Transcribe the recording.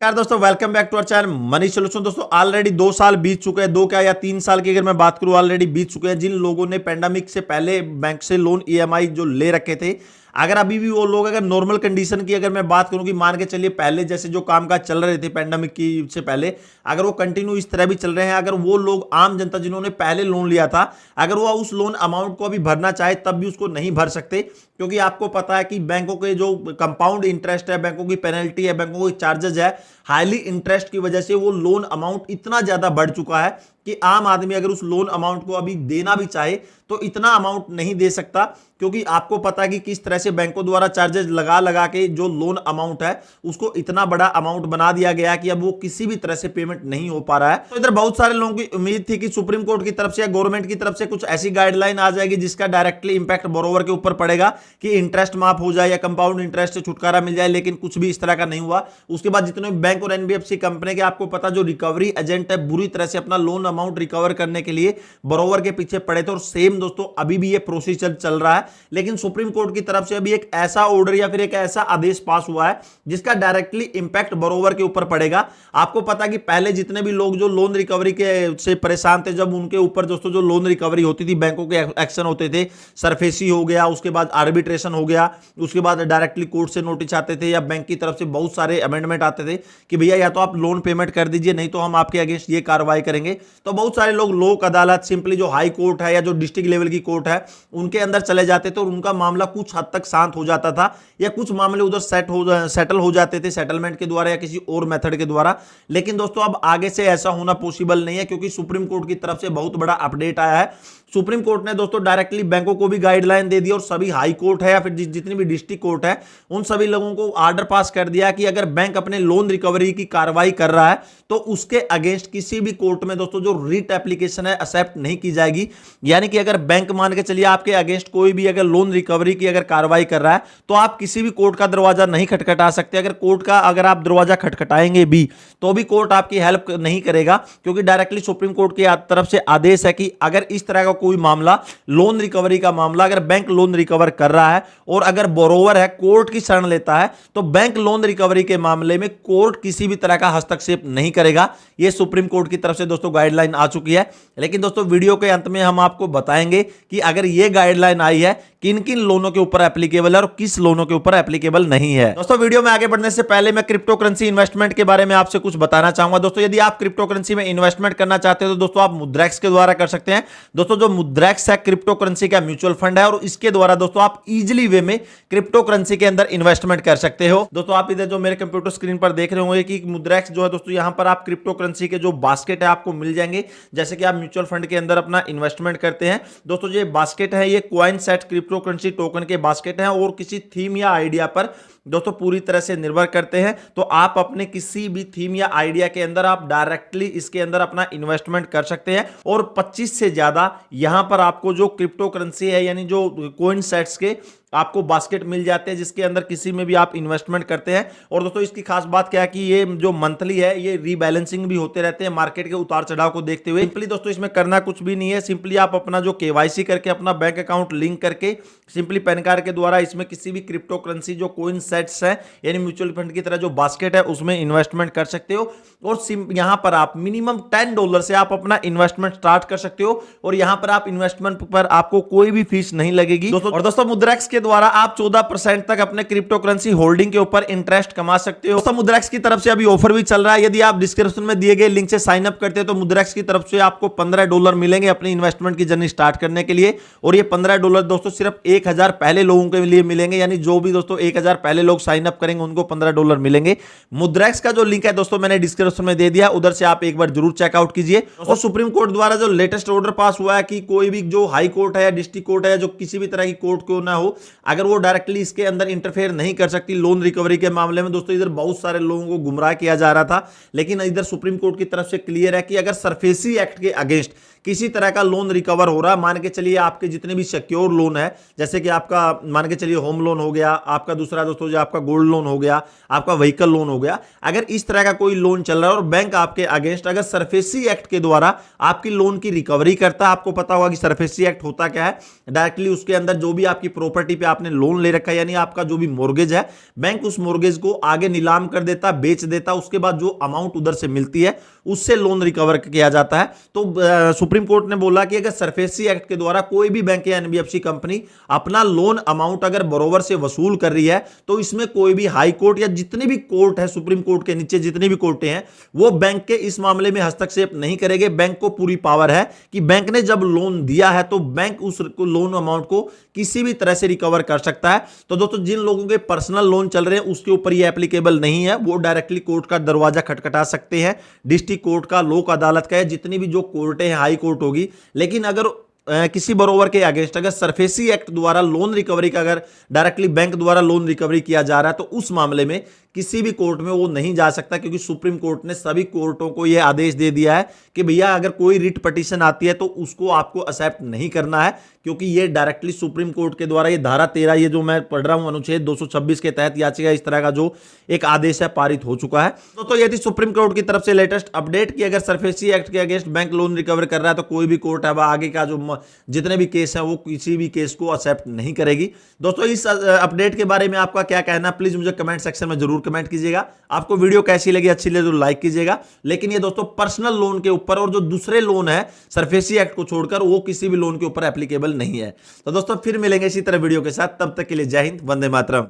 यार दोस्तों, welcome back to our channel money solution. दोस्तों ऑलरेडी 2 साल बीत चुके हैं, 2 क्या या 3 साल की अगर मैं बात करूं ऑलरेडी बीत चुके हैं। जिन लोगों ने पेंडेमिक से पहले बैंक से लोन ईएमआई जो ले रखे थे, अगर अभी भी वो लोग अगर नॉर्मल कंडीशन की अगर मैं बात करूं कि मान के चलिए पहले जैसे जो कामकाज चल रहे थे पेंडेमिक की से पहले, अगर वो कंटिन्यू इस तरह भी चल रहे हैं, अगर वो लोग आम जनता जिन्होंने पहले लोन लिया था, अगर वो उस लोन अमाउंट को अभी भरना चाहे तब भी उसको नहीं भर सकते, क्योंकि आपको पता है कि बैंकों के जो कंपाउंड इंटरेस्ट है, बैंकों की पेनल्टी है, बैंकों की चार्जेज है, हाईली इंटरेस्ट की वजह से वो लोन अमाउंट इतना ज्यादा बढ़ चुका है कि आम आदमी अगर उस लोन अमाउंट को अभी देना भी चाहे तो इतना अमाउंट नहीं दे सकता, क्योंकि आपको पता है कि किस तरह से बैंकों द्वारा चार्जेस लगा लगा के जो लोन अमाउंट है उसको इतना बड़ा अमाउंट बना दिया गया कि अब वो किसी भी तरह से पेमेंट नहीं हो पा रहा है। तो इधर बहुत सारे लोगों की उम्मीद थी कि सुप्रीम कोर्ट की तरफ से या गवर्नमेंट की तरफ से कुछ ऐसी गाइडलाइन आ जाएगी जिसका डायरेक्टली इंपैक्ट बोरोवर के ऊपर पड़ेगा कि इंटरेस्ट माफ हो जाए या कंपाउंड इंटरेस्ट से छुटकारा मिल जाए, लेकिन कुछ भी इस तरह का नहीं हुआ। उसके बाद जितने बैंक और एनबीएफसी कंपनी के आपको पता जो रिकवरी एजेंट है बुरी तरह से अपना लोन अमाउंट रिकवर करने के लिए बोरोवर के पीछे पड़े थे, और सेम दोस्तों अभी भी ये प्रोसीजर चल रहा है। लेकिन सुप्रीम कोर्ट की तरफ से अभी एक ऐसा ऑर्डर या फिर एक ऐसा आदेश पास हुआ है जिसका डायरेक्टली इंपैक्ट बोरोवर के ऊपर पड़ेगा। आपको पता कि पहले जितने भी लोग जो लोन रिकवरी के से परेशान थे, जब उनके ऊपर दोस्तों जो लोन रिकवरी होती थी, बैंकों के एक्शन होते थे, सरफेसी हो गया, उसके बाद आर्बिट्रेशन हो गया, उसके बाद डायरेक्टली कोर्ट से नोटिस आते थे या बैंक की तरफ से बहुत सारे अमेंडमेंट आते थे कि भैया या तो आप लोन पेमेंट कर दीजिए, नहीं तो हम आपके अगेंस्ट ये कार्रवाई करेंगे। तो बहुत सारे लोग लोक अदालत, सिंपली जो हाई कोर्ट है या जो डिस्ट्रिक्ट लेवल की कोर्ट है उनके अंदर चले जाते थे और उनका मामला कुछ हद तक शांत हो जाता था, या कुछ मामले उधर सेटल हो जाते थे सेटलमेंट के द्वारा या किसी और मेथड के द्वारा। लेकिन दोस्तों अब आगे से ऐसा होना पॉसिबल नहीं है, क्योंकि सुप्रीम कोर्ट की तरफ से बहुत बड़ा अपडेट आया है। सुप्रीम कोर्ट ने दोस्तों डायरेक्टली बैंकों को भी गाइडलाइन दे दी और सभी हाई कोर्ट है या फिर जितनी भी डिस्ट्रिक्ट कोर्ट है उन सभी लोगों को ऑर्डर पास कर दिया कि अगर बैंक अपने लोन रिकवरी की कार्रवाई कर रहा है तो उसके अगेंस्ट किसी भी कोर्ट में दोस्तों जो रिट एप्लीकेशन है एक्सेप्ट नहीं की जाएगी। यानी कि अगर बैंक मान के चलिए आपके अगेंस्ट कोई भी अगर लोन रिकवरी की अगर कार्रवाई कर रहा है तो आप किसी भी कोर्ट का दरवाजा नहीं खटखटा सकते। अगर कोर्ट का अगर आप दरवाजा खटखटाएंगे भी तो भी कोर्ट आपकी हेल्प नहीं करेगा, क्योंकि डायरेक्टली सुप्रीम कोर्ट की तरफ से आदेश है कि अगर इस तरह का कोई मामला, लोन रिकवरी का मामला, अगर बैंक लोन रिकवर कर रहा है और अगर बोरोवर है कोर्ट की शरण लेता है तो बैंक लोन रिकवरी के मामले में कोर्ट किसी भी तरह का हस्तक्षेप नहीं करेगा। यह सुप्रीम कोर्ट की तरफ से दोस्तों गाइडलाइन आ चुकी है। लेकिन दोस्तों वीडियो के अंत में हम आपको बताएंगे कि अगर यह गाइडलाइन आई है किन किन लोनों के ऊपर एप्लीकेबल है और किस लोनों के ऊपर एप्लीकेबल नहीं है। दोस्तों वीडियो में आगे बढ़ने से पहले मैं क्रिप्टो करेंसी इन्वेस्टमेंट के बारे में आपसे कुछ बताना चाहूंगा। दोस्तों यदि आप क्रिप्टो करेंसी में इन्वेस्टमेंट करना चाहते हो तो दोस्तों आप मुद्रेक्स के द्वारा कर सकते हैं। दोस्तों जो मुद्रेक्स है क्रिप्टो करेंसी का म्यूचुअल फंड है और इसके द्वारा दोस्तों आप इजिली वे में क्रिप्टो करेंसी के अंदर इन्वेस्टमेंट कर सकते हो। दोस्तों आप इधर जो मेरे कंप्यूटर स्क्रीन पर देख रहे होंगे कि मुद्रेक्स जो है दोस्तों यहां पर आप क्रिप्टो करेंसी के जो बास्केट है आपको मिल जाएंगे, जैसे कि आप म्यूचुअल फंड के अंदर अपना इन्वेस्टमेंट करते हैं। दोस्तों ये बास्केट है, ये coin set crypto currency token के बास्केट हैं और किसी थीम या आइडिया पर दोस्तों पूरी तरह से निर्भर करते हैं। तो आप अपने किसी भी थीम या आइडिया के अंदर आप डायरेक्टली इसके अंदर अपना इन्वेस्टमेंट कर सकते हैं और 25 से ज्यादा यहां पर आपको जो क्रिप्टो करेंसी है यानी जो कॉइन सेट्स के आपको बास्केट मिल जाते हैं जिसके अंदर किसी में भी आप इन्वेस्टमेंट करते हैं। और दोस्तों इसकी खास बात क्या है कि ये जो मंथली है ये रीबैलेंसिंग भी होते रहते हैं मार्केट के उतार चढ़ाव को देखते हुए। सिंपली दोस्तों इसमें करना कुछ भी नहीं है, सिंपली आप अपना जो केवाईसी करके अपना बैंक अकाउंट लिंक करके सिंपली पैन कार्ड के द्वारा इसमें किसी भी क्रिप्टो करेंसी जो कॉइन सेट्स है यानी म्यूचुअल फंड की तरह जो बास्केट है उसमें इन्वेस्टमेंट कर सकते हो। और यहां पर आप मिनिमम $10 से आप अपना इन्वेस्टमेंट स्टार्ट कर सकते हो और यहां पर आप इन्वेस्टमेंट पर आपको कोई भी फीस नहीं लगेगी दोस्तों। और दोस्तों मुद्रेक्स के द्वारा आप 14% तक अपने क्रिप्टो करेंसी होल्डिंग के ऊपर इंटरेस्ट कमा सकते हो। दोस्तों मुद्रेक्स की तरफ से अभी ऑफर भी चल रहा है, यदि आप डिस्क्रिप्शन में दिए गए लिंक से साइन अप करते हैं तो मुद्रेक्स की तरफ से आपको $15 मिलेंगे अपनी इन्वेस्टमेंट की जर्नी स्टार्ट करने के लिए। और ये $15 दोस्तों सिर्फ 1000 पहले लोगों के लिए मिलेंगे, यानी जो भी दोस्तों 1000 पहले लोग साइन अप करेंगे उनको $15 मिलेंगे। मुद्रेक्स का जो लिंक है दोस्तों मैंने डिस्क्रिप्शन में दे दिया, उधर से आप एक बार जरूर चेकआउट कीजिए। और सुप्रीम कोर्ट द्वारा जो लेटेस्ट ऑर्डर पास हुआ है कि कोई भी जो हाई कोर्ट है या डिस्ट्रिक्ट कोर्ट है जो किसी भी तरह की कोर्ट क्यों ना हो, अगर वो डायरेक्टली इसके अंदर इंटरफेयर नहीं कर सकती लोन रिकवरी के मामले में। दोस्तों इधर बहुत सारे लोगों को गुमराह किया जा रहा था, लेकिन इधर सुप्रीम कोर्ट की तरफ से क्लियर है कि अगर सरफेसी एक्ट के अगेंस्ट किसी तरह का लोन रिकवर हो रहा है, मान के चलिए आपके जितने भी सिक्योर लोन है, जैसे कि आपका मान के चलिए होम लोन हो गया, आपका दूसरा दोस्तों जो आपका गोल्ड लोन हो गया, आपका व्हीकल लोन हो गया, अगर इस तरह का कोई लोन चल रहा है और बैंक आपके अगेंस्ट अगर सरफेसी एक्ट के द्वारा आपकी लोन की रिकवरी करता है, आपको पता होगा कि सरफेसी एक्ट होता क्या है, डायरेक्टली उसके अंदर जो भी आपकी प्रॉपर्टी पे आपने लोन ले रखा है, यानी आपका जो भी मोर्गेज है, बैंक उस मोर्गेज को आगे नीलाम कर देता, बेच देता, उसके बाद जो अमाउंट उधर से मिलती है उससे लोन रिकवर किया जाता है। तो सुप्रीम कोर्ट ने बोला कि अगर सरफेसी एक्ट के द्वारा कोई भी बैंक या एनबीएफसी कंपनी अपना लोन अमाउंट अगर बोरोवर से वसूल कर रही है, तो इसमें कोई भी हाई कोर्ट या जितने भी कोर्ट है, सुप्रीम कोर्ट के नीचे जितनी भी कोर्टें हैं, वो बैंक के इस मामले में हस्तक्षेप नहीं करेंगे। बैंक को पूरी पावर है कि बैंक ने जब लोन दिया है तो बैंक उस लोन अमाउंट को किसी भी तरह से रिकवर कर सकता है। तो दोस्तों जिन लोगों के पर्सनल लोन चल रहे हैं उसके ऊपर ये एप्लीकेबल नहीं है, वो डायरेक्टली कोर्ट का दरवाजा खटखटा सकते हैं, डिस्ट्रिक्ट कोर्ट का, लोक अदालत का, जितनी भी जो कोर्टें हैं, हाई कोर्ट होगी। लेकिन अगर किसी बरोबर के अगेंस्ट अगर सरफेसी एक्ट द्वारा लोन रिकवरी का अगर डायरेक्टली बैंक द्वारा लोन रिकवरी किया जा रहा है, तो उस मामले में किसी भी कोर्ट में वो नहीं जा सकता, क्योंकि सुप्रीम कोर्ट ने सभी कोर्टों को यह आदेश दे दिया है कि भैया अगर कोई रिट पिटीशन आती है तो उसको आपको एक्सेप्ट नहीं करना है, क्योंकि ये डायरेक्टली सुप्रीम कोर्ट के द्वारा ये धारा 13 ये जो मैं पढ़ रहा हूं अनुच्छेद 226 के तहत याचिका इस तरह का जो एक आदेश है पारित हो चुका है। तो ये थी सुप्रीम कोर्ट की तरफ से लेटेस्ट अपडेट कि अगर सरफेसी एक्ट के अगेंस्ट बैंक लोन रिकवर कर रहा है तो कोई भी कोर्ट है आगे का जो जितने भी केस है वो किसी भी केस को एक्सेप्ट नहीं करेगी। दोस्तों इस अपडेट के बारे में आपका क्या कहना, प्लीज मुझे कमेंट सेक्शन में जरूर कमेंट कीजिएगा। आपको वीडियो कैसी लगी, अच्छी लगी तो लाइक कीजिएगा। लेकिन ये दोस्तों पर्सनल लोन के ऊपर और जो दूसरे लोन है सरफेसी एक्ट को छोड़कर वो किसी भी लोन के ऊपर एप्लीकेबल नहीं है। तो दोस्तों फिर मिलेंगे इसी तरह वीडियो के साथ, तब तक के लिए जय हिंद, वंदे मातरम।